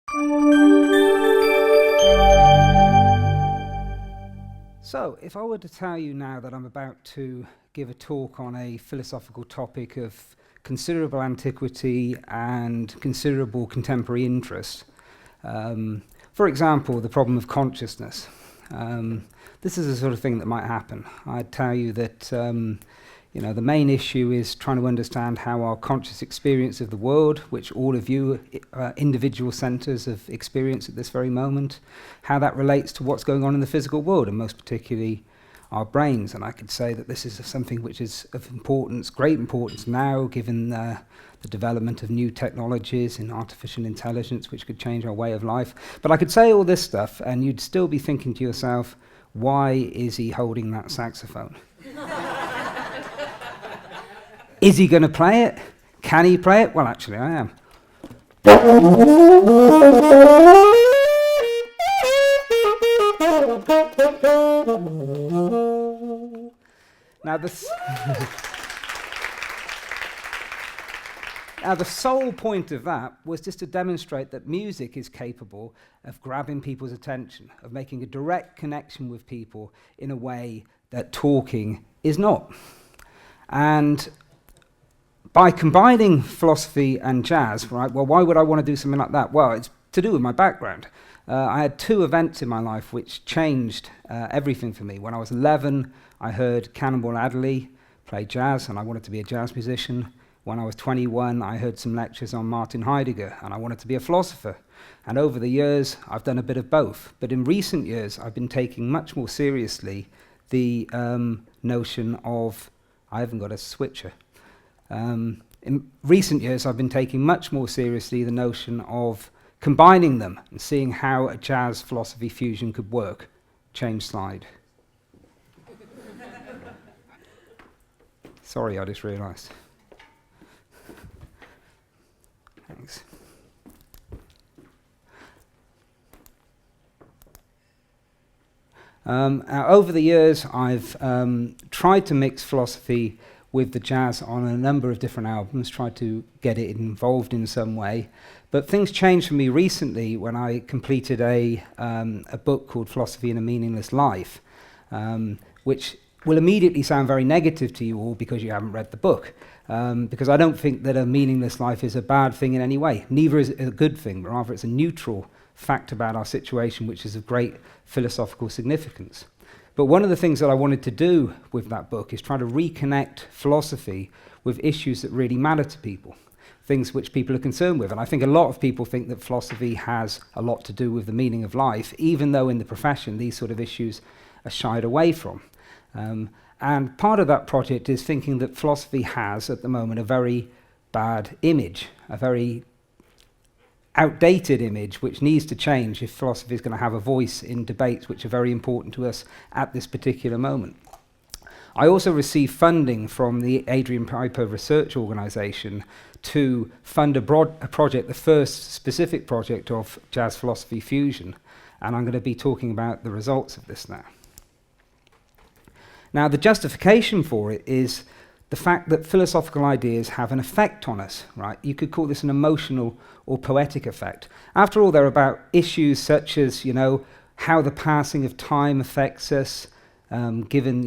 So, if I were to tell you now that I'm about to give a talk on a philosophical topic of considerable antiquity and considerable contemporary interest, for example, the problem of consciousness, this is the sort of thing that might happen. I'd tell you that the main issue is trying to understand how our conscious experience of the world, which all of you are individual centres of experience at this very moment, how that relates to what's going on in the physical world, and most particularly our brains. And I could say that this is something which is of importance, great importance now, given the development of new technologies in artificial intelligence, which could change our way of life. But I could say all this stuff, and you'd still be thinking to yourself, why is he holding that saxophone? Is he going to play it? Can he play it? Well, actually, I am. Now, the sole point of that was just to demonstrate that music is capable of grabbing people's attention, of making a direct connection with people in a way that talking is not. And by combining philosophy and jazz, right, well, why would I want to do something like that? Well, it's to do with my background. I had two events in my life which changed everything for me. When I was 11, I heard Cannonball Adderley play jazz, and I wanted to be a jazz musician. When I was 21, I heard some lectures on Martin Heidegger, and I wanted to be a philosopher. And over the years, I've done a bit of both. But in recent years, I've been taking much more seriously the notion of... I haven't got a switcher. In recent years, I've been taking much more seriously the notion of combining them and seeing how a jazz philosophy fusion could work. Change slide. Sorry, I just realised. Thanks. Over the years, I've tried to mix philosophy with the jazz on a number of different albums, tried to get it involved in some way. But things changed for me recently when I completed a book called Philosophy in a Meaningless Life, which will immediately sound very negative to you all because you haven't read the book. Because I don't think that a meaningless life is a bad thing in any way. Neither is it a good thing, but rather it's a neutral fact about our situation, which is of great philosophical significance. But one of the things that I wanted to do with that book is try to reconnect philosophy with issues that really matter to people, things which people are concerned with. And I think a lot of people think that philosophy has a lot to do with the meaning of life, even though in the profession these sort of issues are shied away from. And part of that project is thinking that philosophy has, at the moment, a very bad image, a very outdated image which needs to change if philosophy is going to have a voice in debates which are very important to us at this particular moment. I also received funding from the Adrian Piper Research Organisation to fund a project, the first specific project of jazz philosophy fusion, and I'm going to be talking about the results of this now. Now, the justification for it is the fact that philosophical ideas have an effect on us, right? You could call this an emotional or poetic effect. After all, they're about issues such as, how the passing of time affects us, given,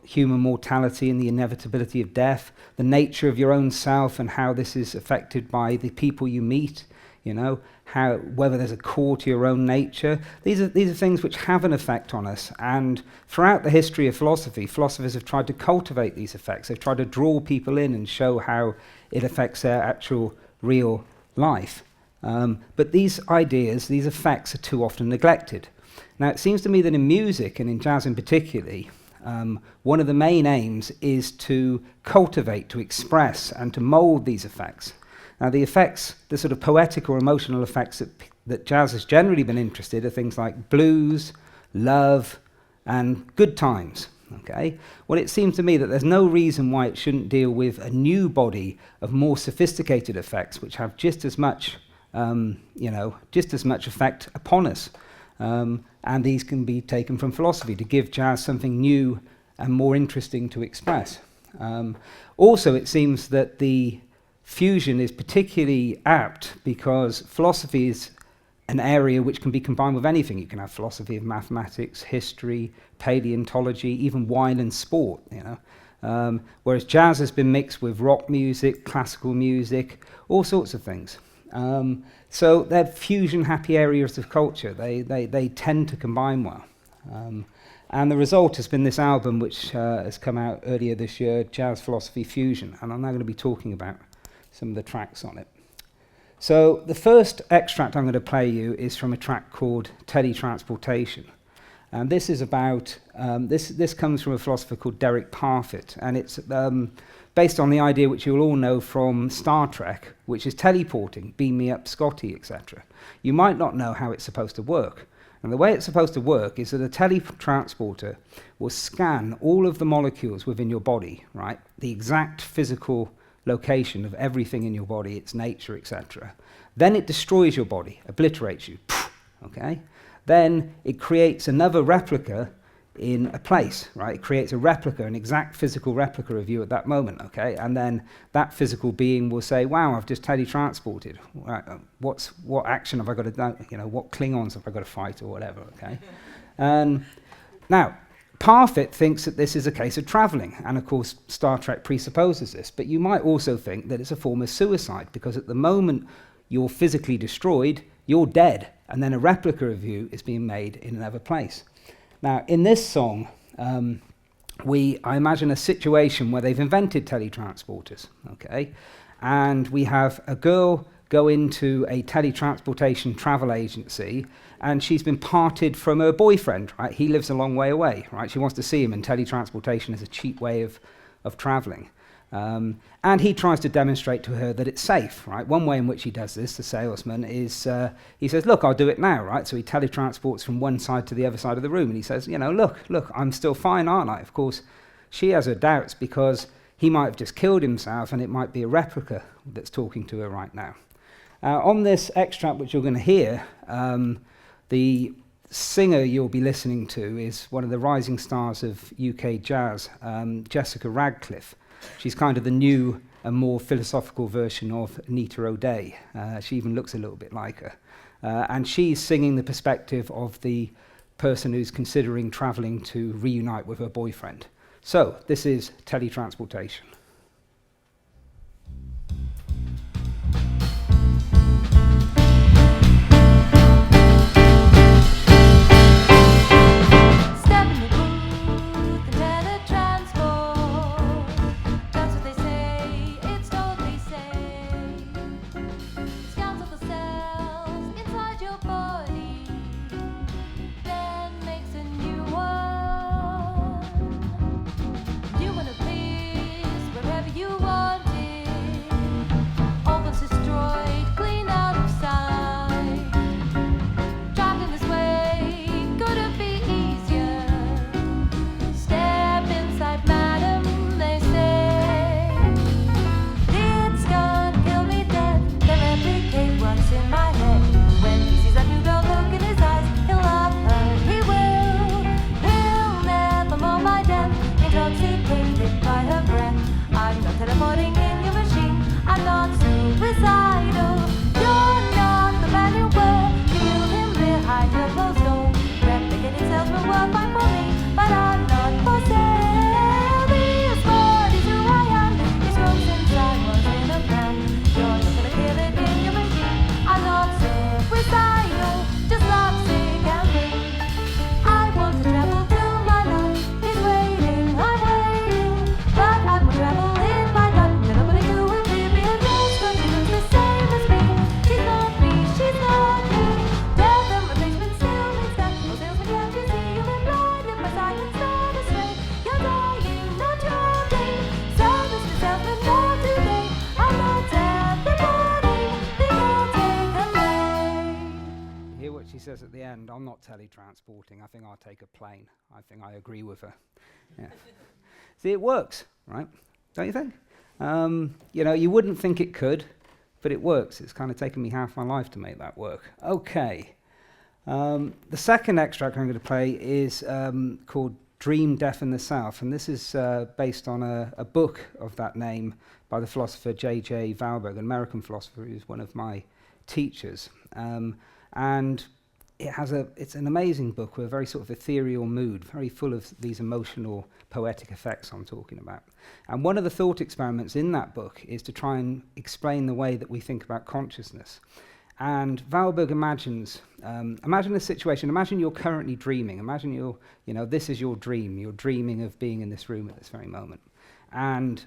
human mortality and the inevitability of death, the nature of your own self and how this is affected by the people you meet, whether there's a core to your own nature. These are things which have an effect on us, and throughout the history of philosophy, philosophers have tried to cultivate these effects. They've tried to draw people in and show how it affects their actual real life. But these ideas, these effects, are too often neglected. Now, it seems to me that in music, and in jazz in particular, one of the main aims is to cultivate, to express, and to mould these effects. Now, the effects, the sort of poetic or emotional effects that jazz has generally been interested in are things like blues, love, and good times. Okay? Well, it seems to me that there's no reason why it shouldn't deal with a new body of more sophisticated effects, which have just as much, effect upon us. And these can be taken from philosophy to give jazz something new and more interesting to express. Also, it seems that the fusion is particularly apt because philosophy is an area which can be combined with anything. You can have philosophy of mathematics, history, paleontology, even wine and sport, you know. Whereas jazz has been mixed with rock music, classical music, all sorts of things. So they're fusion happy areas of culture. They tend to combine well. And the result has been this album which has come out earlier this year, Jazz Philosophy Fusion, and I'm now going to be talking about some of the tracks on it. So the first extract I'm going to play you is from a track called Teletransportation. And this is about, this comes from a philosopher called Derek Parfit, and it's based on the idea which you'll all know from Star Trek, which is teleporting, beam me up Scotty, etc. You might not know how it's supposed to work. And the way it's supposed to work is that a teletransporter will scan all of the molecules within your body, right? The exact physical location of everything in your body, its nature, etc. Then it destroys your body, obliterates you, okay? Then it creates another replica in a place, right? It creates a replica, an exact physical replica of you at that moment, okay? And then that physical being will say, wow, I've just teletransported. What action have I got to do? You know, what Klingons have I got to fight or whatever, okay? Now, Parfit thinks that this is a case of travelling, and of course Star Trek presupposes this, but you might also think that it's a form of suicide, because at the moment you're physically destroyed, you're dead, and then a replica of you is being made in another place. Now, in this song, I imagine a situation where they've invented teletransporters, okay? And we have a girl go into a teletransportation travel agency, and she's been parted from her boyfriend, right? He lives a long way away, right? She wants to see him, and teletransportation is a cheap way of traveling. And he tries to demonstrate to her that it's safe, right? One way in which he does this, the salesman, is he says, look, I'll do it now, right? So he teletransports from one side to the other side of the room, and he says, you know, look, I'm still fine, aren't I? Of course, she has her doubts because he might have just killed himself, and it might be a replica that's talking to her right now. On this extract, which you're going to hear, the singer you'll be listening to is one of the rising stars of UK jazz, Jessica Radcliffe. She's kind of the new and more philosophical version of Anita O'Day. She even looks a little bit like her. And she's singing the perspective of the person who's considering travelling to reunite with her boyfriend. So, this is Teletransportation. Says at the end, I'm not teletransporting, I think I'll take a plane. I think I agree with her. Yeah. See, it works, right? Don't you think? You know, you wouldn't think it could, but it works. It's kind of taken me half my life to make that work. Okay. The second extract I'm going to play is called Dream, Death and the South, and this is based on a book of that name by the philosopher J.J. Valberg, an American philosopher who's one of my teachers. And it's an amazing book with a very sort of ethereal mood, very full of these emotional, poetic effects I'm talking about. And one of the thought experiments in that book is to try and explain the way that we think about consciousness. And Valberg imagines, imagine a situation, imagine you're currently dreaming, imagine this is your dream, you're dreaming of being in this room at this very moment. And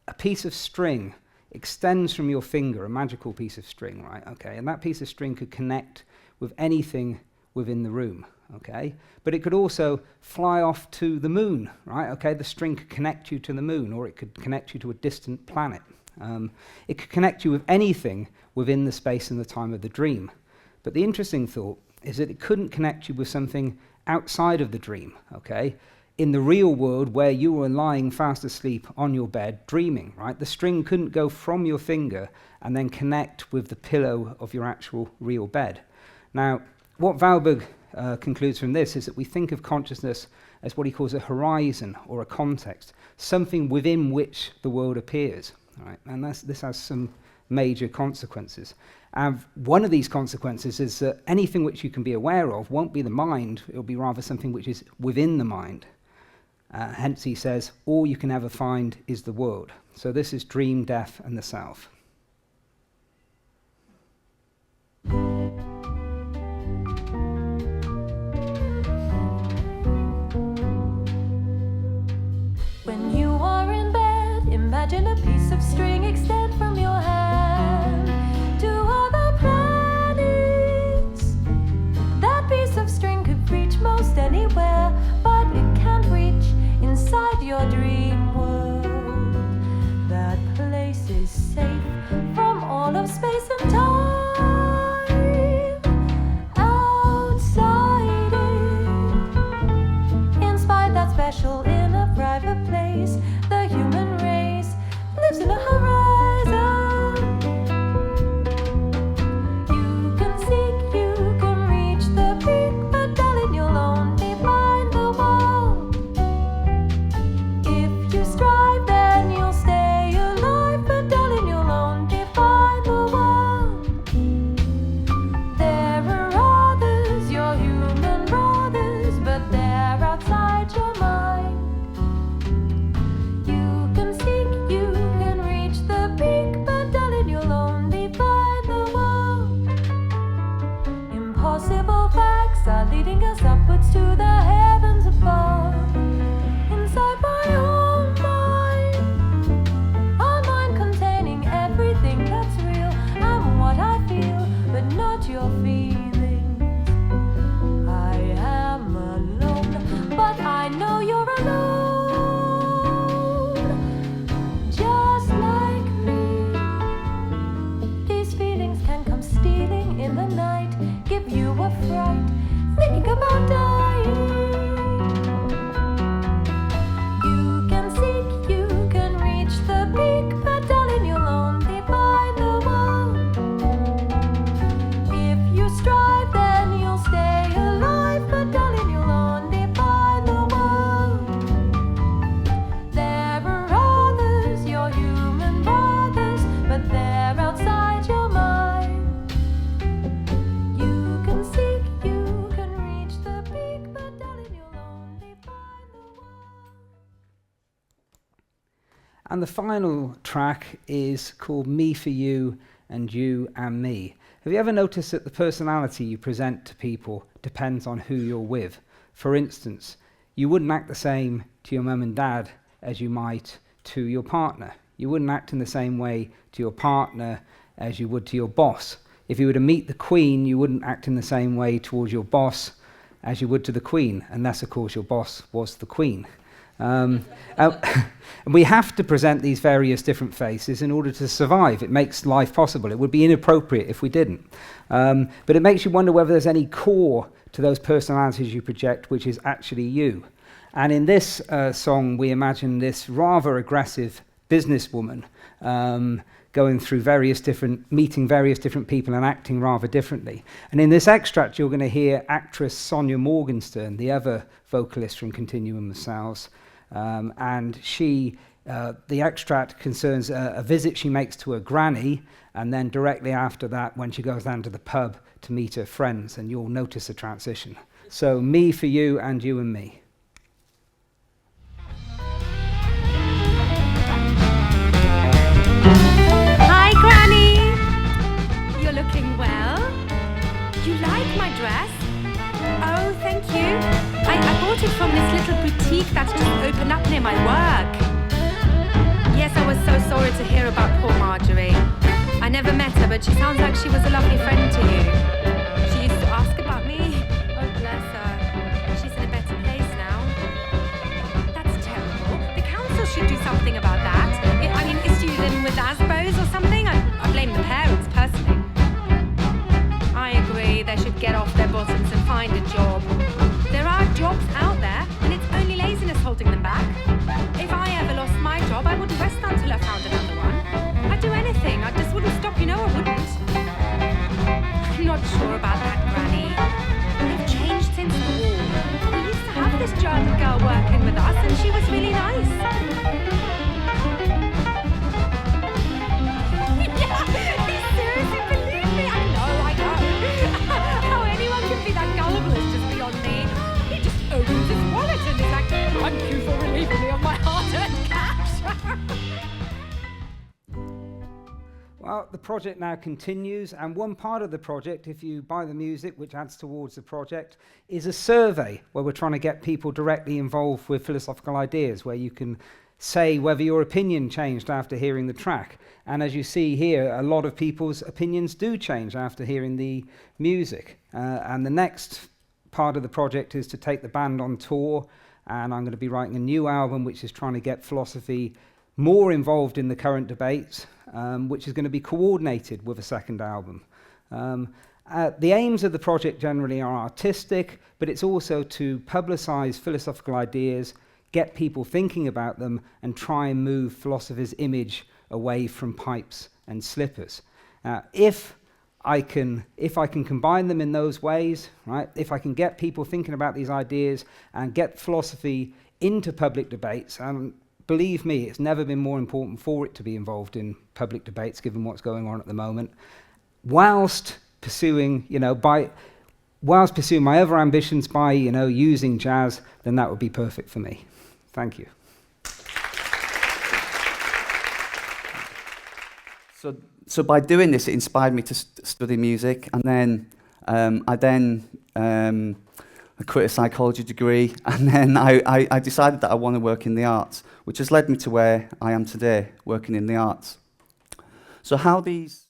a piece of string extends from your finger, a magical piece of string, right? Okay, and that piece of string could connect with anything within the room, okay? But it could also fly off to the moon, right? Okay, the string could connect you to the moon, or it could connect you to a distant planet. It could connect you with anything within the space and the time of the dream. But the interesting thought is that it couldn't connect you with something outside of the dream, okay? In the real world, where you were lying fast asleep on your bed dreaming, right? The string couldn't go from your finger and then connect with the pillow of your actual real bed. Now, what Valberg concludes from this is that we think of consciousness as what he calls a horizon or a context, something within which the world appears, right? And this has some major consequences. And one of these consequences is that anything which you can be aware of won't be the mind, it'll be rather something which is within the mind. Hence he says, all you can ever find is the world. So this is dream, death, and the self. When you are in bed, imagine a piece of string extend from your hand to other planets. That piece of string could reach most anywhere, but it can't reach inside your dream world. That place is safe from all of space and time. Outside it, inside that special inner private place, the human race lives in a horizon. You can seek, you can reach the peak, but darling, you'll only find the wall. If you strive, then you'll stay alive, but darling, you'll only find the wall. There are others, your human brothers, but they're outside your mind. You can seek, you can reach the peak, but darling, you'll only find the wall. Impossible facts are leading us upwards to the heavens above. Inside my own mind, a mind containing everything that's real. I'm what I feel, but not your feelings. I am alone, but I know you're alone. Just like me, these feelings can come stealing in the night, give you a fright, thinking about dying. You can seek, you can reach the peak, but darling, you'll only find the wall. If you strive, then you'll stay alive, but darling, you'll only find the wall. There are others, your human brothers, but they're outside your mind. You can seek, you can reach the peak, but darling, you'll only find the wall. And the final track is called Me for You and You and Me. Have you ever noticed that the personality you present to people depends on who you're with? For instance, you wouldn't act the same to your mum and dad as you might to your partner. You wouldn't act in the same way to your partner as you would to your boss. If you were to meet the Queen, you wouldn't act in the same way towards your boss as you would to the Queen, unless, of course, your boss was the Queen. And we have to present these various different faces in order to survive. It makes life possible. It would be inappropriate if we didn't. But it makes you wonder whether there's any core to those personalities you project which is actually you. And in this song, we imagine this rather aggressive businesswoman going through meeting various different people and acting rather differently. And in this extract, you're going to hear actress Sonia Morgenstern, the other vocalist from Continuum of Selves. And the extract concerns a visit she makes to her granny, and then directly after that, when she goes down to the pub to meet her friends, and you'll notice a transition. So me for you and you and me. Hi, Granny! You're looking well. You like my dress? Oh, thank you. I bought it from this little boutique that's just opened up near my work. Yes, I was so sorry to hear about poor Marjorie. I never met her, but she sounds like she was a lovely friend to you. She used to ask about me. Oh, bless her. She's in a better place now. That's terrible. The council should do something about that. I mean, issue them with ASBOs or something. I blame the parents, personally. I agree, they should get off their bottoms and find a job. There are jobs out there, and it's only laziness holding them back. If I ever lost my job, I wouldn't rest until I found another one. I'd do anything, I just wouldn't stop, you know I wouldn't. I'm not sure about that, Granny. They've changed since the war. We used to have this German girl working with us, and she was really nice. Seriously, believe me, I know. How anyone can be that gullible is just beyond me. He just opens his wallet and is like, thank you for relieving me of my hard-earned cash. Well, the project now continues, and one part of the project, if you buy the music, which adds towards the project, is a survey where we're trying to get people directly involved with philosophical ideas, where you can say whether your opinion changed after hearing the track. And as you see here, a lot of people's opinions do change after hearing the music. And the next part of the project is to take the band on tour, and I'm going to be writing a new album which is trying to get philosophy more involved in the current debates, which is going to be coordinated with a second album. The aims of the project generally are artistic, but it's also to publicize philosophical ideas, get people thinking about them, and try and move philosophers' image away from pipes and slippers. If I can combine them in those ways, right? If I can get people thinking about these ideas and get philosophy into public debates, and believe me, it's never been more important for it to be involved in public debates, given what's going on at the moment, whilst pursuing my other ambitions by, using jazz, then that would be perfect for me. Thank you. So by doing this, it inspired me to study music, and then I quit a psychology degree, and then I decided that I want to work in the arts, which has led me to where I am today, working in the arts. So how these